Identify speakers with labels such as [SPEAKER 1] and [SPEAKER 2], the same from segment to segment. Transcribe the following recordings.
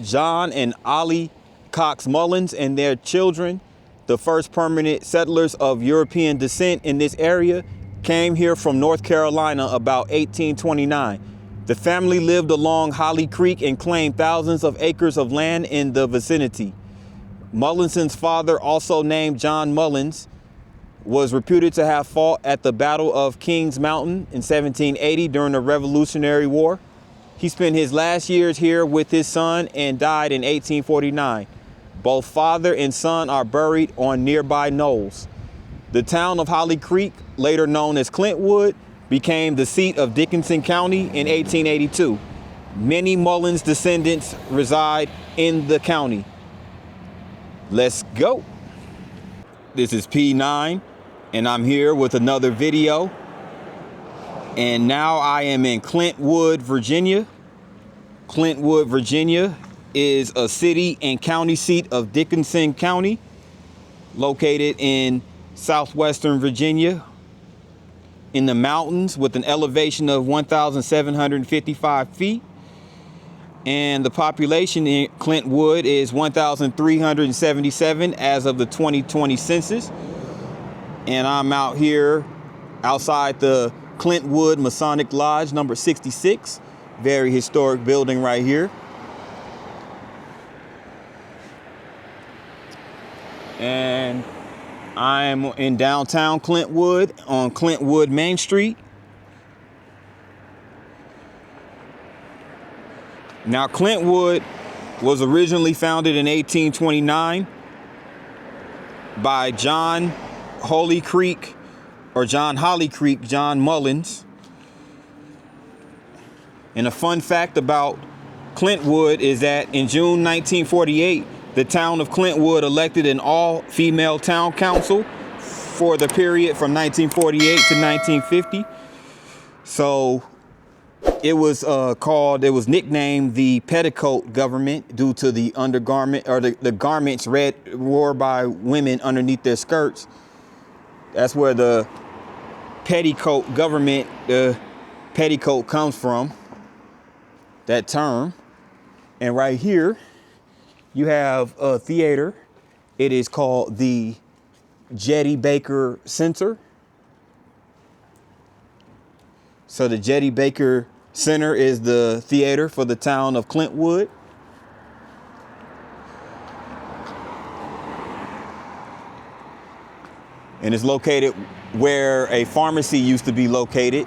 [SPEAKER 1] John and Ollie Cox Mullins and their children, the first permanent settlers of European descent in this area, came here from North Carolina about 1829. The family lived along Holly Creek and claimed thousands of acres of land in the vicinity. Mullinson's father, also named John Mullins, was reputed to have fought at the Battle of Kings Mountain in 1780 during the Revolutionary War. He spent his last years here with his son and died in 1849. Both father and son are buried on nearby knolls. The town of Holly Creek, later known as Clintwood, became the seat of Dickinson County in 1882. Many Mullins descendants reside in the county. Let's go. This is P9, and I'm here with another video. And now I am in Clintwood, Virginia. Clintwood, Virginia is a city and county seat of Dickinson County, located in southwestern Virginia in the mountains with an elevation of 1,755 feet. And the population in Clintwood is 1,377 as of the 2020 census. And I'm out here outside the Clintwood Masonic Lodge number 66. Very historic building right here. And I'm in downtown Clintwood on Clintwood Main Street. Now, Clintwood was originally founded in 1829 by John Holly Creek John Mullins. And a fun fact about Clintwood is that in June 1948, the town of Clintwood elected an all-female town council for the period from 1948 to 1950. So it was nicknamed the petticoat government due to the undergarment, or the garments wore by women underneath their skirts. That's where the petticoat government, the petticoat comes from, that term. And right here, you have a theater. It is called the Jetty Baker Center. So the Jetty Baker Center is the theater for the town of Clintwood. And it's located where a pharmacy used to be located.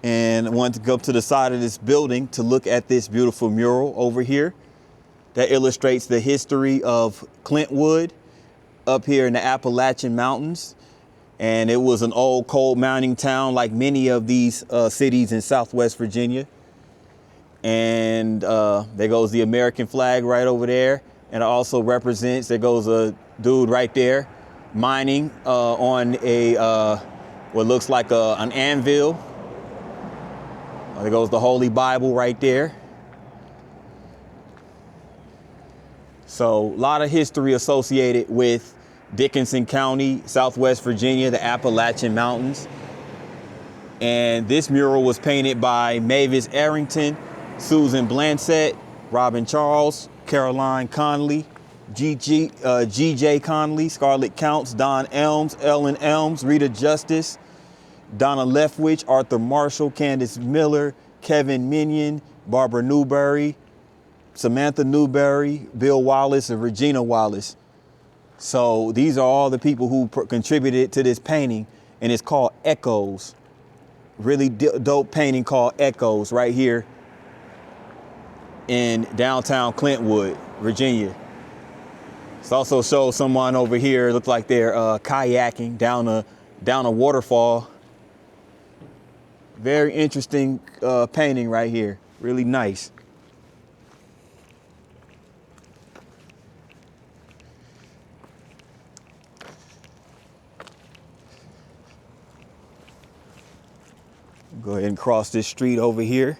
[SPEAKER 1] And I wanted to go up to the side of this building to look at this beautiful mural over here that illustrates the history of Clintwood up here in the Appalachian Mountains. And it was an old coal mining town like many of these cities in Southwest Virginia. And there goes the American flag right over there. And it also represents, there goes a dude right there mining on a what looks like an anvil. There goes the Holy Bible right there. So a lot of history associated with Dickinson County, Southwest Virginia, the Appalachian Mountains. And this mural was painted by Mavis Arrington, Susan Blansett, Robin Charles, Caroline Conley, G.J. Conley, Scarlett Counts, Don Elms, Ellen Elms, Rita Justice, Donna Leftwich, Arthur Marshall, Candace Miller, Kevin Minion, Barbara Newberry, Samantha Newberry, Bill Wallace, and Regina Wallace. So these are all the people who contributed to this painting, and it's called Echoes. Really dope painting called Echoes right here in downtown Clintwood, Virginia. This also shows someone over here, look like they're kayaking down a waterfall. Very interesting painting right here. Really nice. Go ahead and cross this street over here.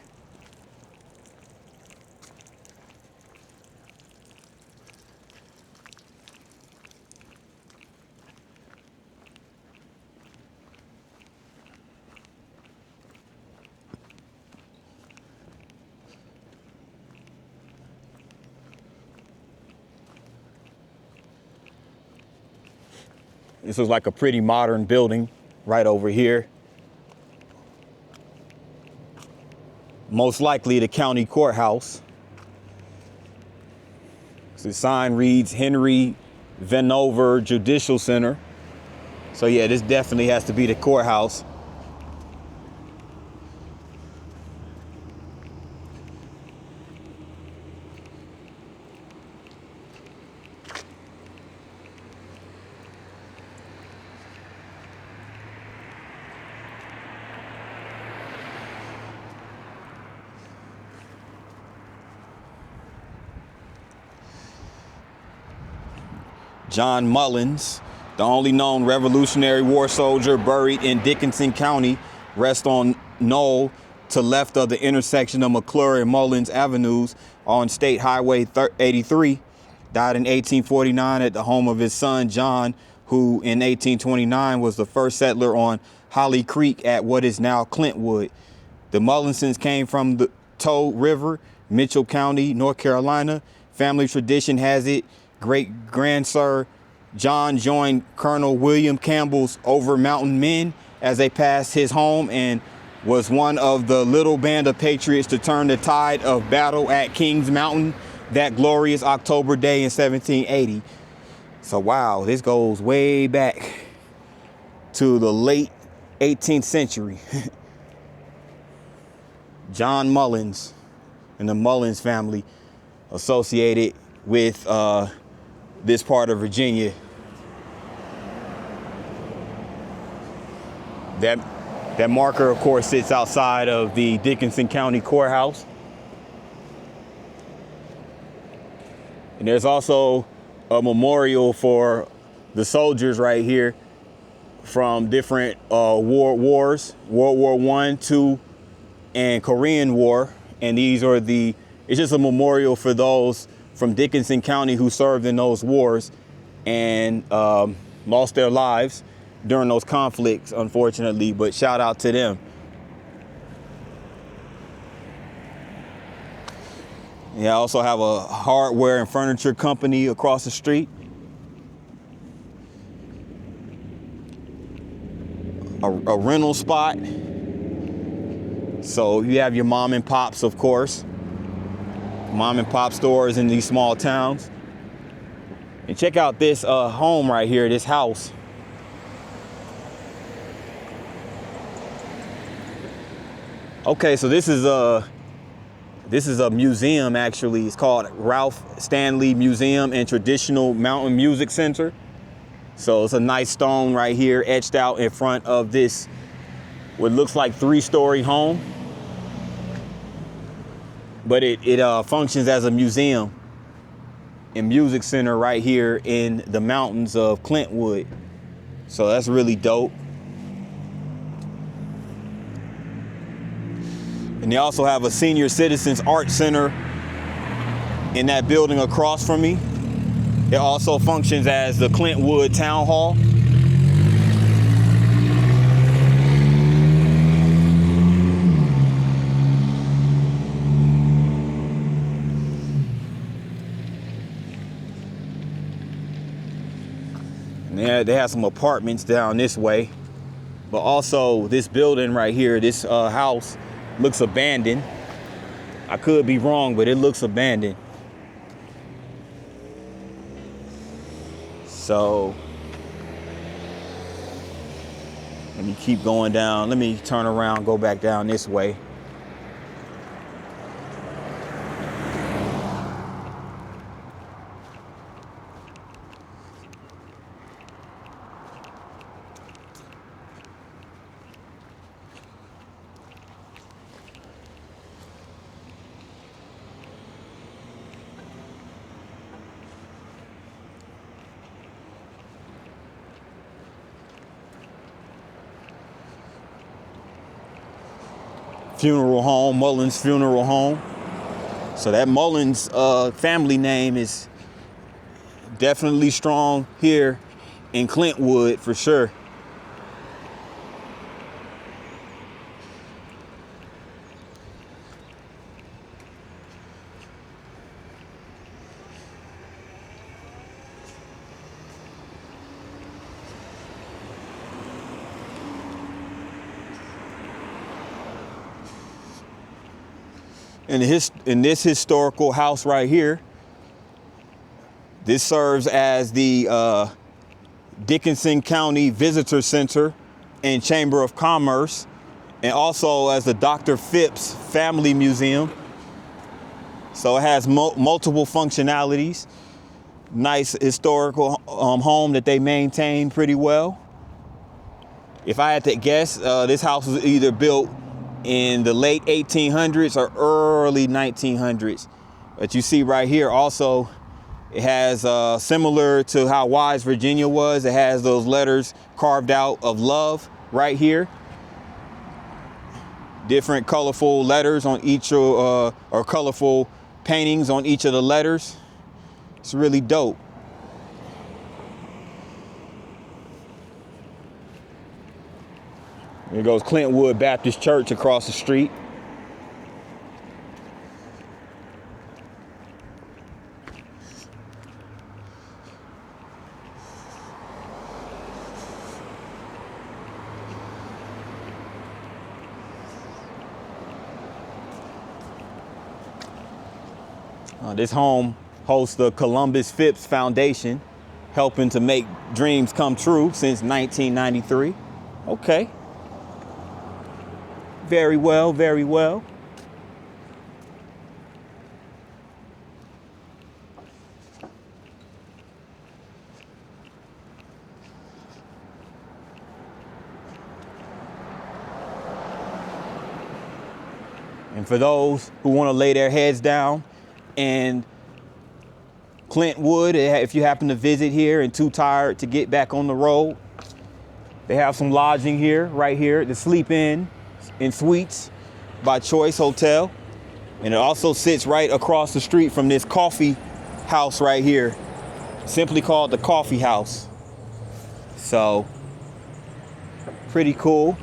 [SPEAKER 1] This was like a pretty modern building right over here. Most likely the county courthouse. So the sign reads Henry Vanover Judicial Center. So yeah, this definitely has to be the courthouse. John Mullins, the only known Revolutionary War soldier buried in Dickinson County, rests on knoll to left of the intersection of McClure and Mullins Avenues on State Highway 83. Died in 1849 at the home of his son, John, who in 1829 was the first settler on Holly Creek at what is now Clintwood. The Mullinsons came from the Toad River, Mitchell County, North Carolina. Family tradition has it great-grandsir John joined Colonel William Campbell's Over Mountain Men as they passed his home and was one of the little band of patriots to turn the tide of battle at Kings Mountain that glorious October day in 1780. So wow, this goes way back to the late 18th century. John Mullins and the Mullins family associated with this part of Virginia. That marker, of course, sits outside of the Dickinson County Courthouse. And there's also a memorial for the soldiers right here from different wars, World War I, II, and Korean War. And these are it's just a memorial for those from Dickinson County who served in those wars and lost their lives during those conflicts, unfortunately, but shout out to them. Yeah, I also have a hardware and furniture company across the street. A rental spot. So you have your mom and pops, of course. Mom and pop stores in these small towns. And check out this home right here, this house. Okay, so this is a museum, actually. It's called Ralph Stanley Museum and Traditional Mountain Music Center. So it's a nice stone right here etched out in front of this, what looks like 3-story home. But it functions as a museum and music center right here in the mountains of Clintwood. So that's really dope. And they also have a senior citizens art center in that building across from me. It also functions as the Clintwood Town Hall. And they have some apartments down this way, but also this building right here, this house looks abandoned. I could be wrong, but it looks abandoned. So let me keep going down. Let me turn around, go back down this way. Funeral home, Mullins Funeral Home. So that Mullins family name is definitely strong here in Clintwood for sure. In this historical house right here, this serves as the Dickinson County Visitor Center and Chamber of Commerce, and also as the Dr. Phipps Family Museum. So it has multiple functionalities. Nice historical home that they maintain pretty well. If I had to guess, this house was either built in the late 1800s or early 1900s. But you see right here also, it has similar to how Wise, Virginia was. It has those letters carved out of love right here. Different colorful letters on each or colorful paintings on each of the letters. It's really dope. Here goes Clintwood Baptist Church across the street. This home hosts the Columbus Phipps Foundation, helping to make dreams come true since 1993. Okay. Very well, very well. And for those who want to lay their heads down and Clintwood, if you happen to visit here and too tired to get back on the road, they have some lodging here, right here, to sleep in Suites by Choice Hotel. And it also sits right across the street from this coffee house right here, simply called the Coffee House. So, pretty cool.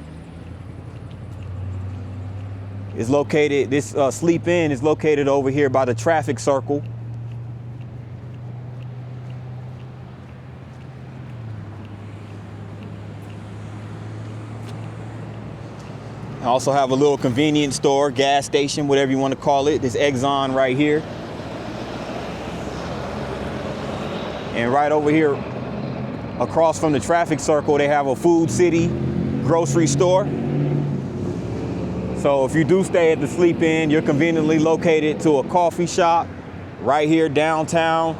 [SPEAKER 1] It's located, this Sleep In is located over here by the traffic circle. I also have a little convenience store, gas station, whatever you want to call it. This Exxon right here. And right over here, across from the traffic circle, they have a Food City grocery store. So if you do stay at the Sleep In, you're conveniently located to a coffee shop right here downtown,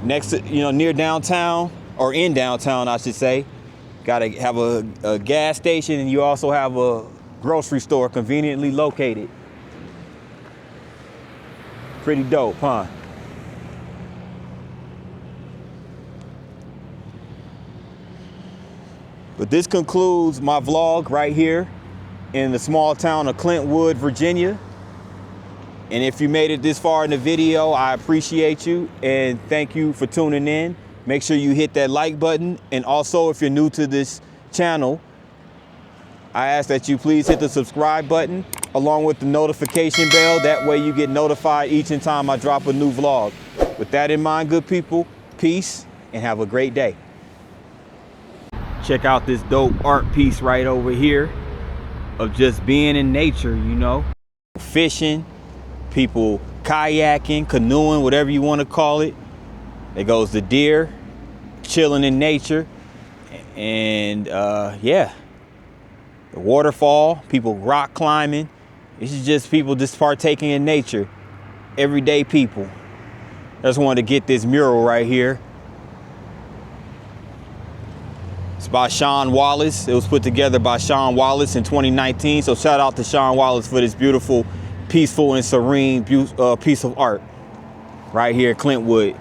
[SPEAKER 1] next to, near downtown, or in downtown, I should say. Got to have a gas station, and you also have a grocery store conveniently located. Pretty dope, huh? But this concludes my vlog right here in the small town of Clintwood, Virginia. And if you made it this far in the video, I appreciate you and thank you for tuning in. Make sure you hit that like button. And also, if you're new to this channel, I ask that you please hit the subscribe button along with the notification bell. That way you get notified each time I drop a new vlog. With that in mind, good people, peace and have a great day. Check out this dope art piece right over here of just being in nature, fishing, people kayaking, canoeing, whatever you want to call it. There goes the deer, chilling in nature. And yeah, the waterfall, people rock climbing. This is just people just partaking in nature. Everyday people. I just wanted to get this mural right here. It's by Sean Wallace. It was put together by Sean Wallace in 2019. So shout out to Sean Wallace for this beautiful, peaceful and serene piece of art right here in Clintwood.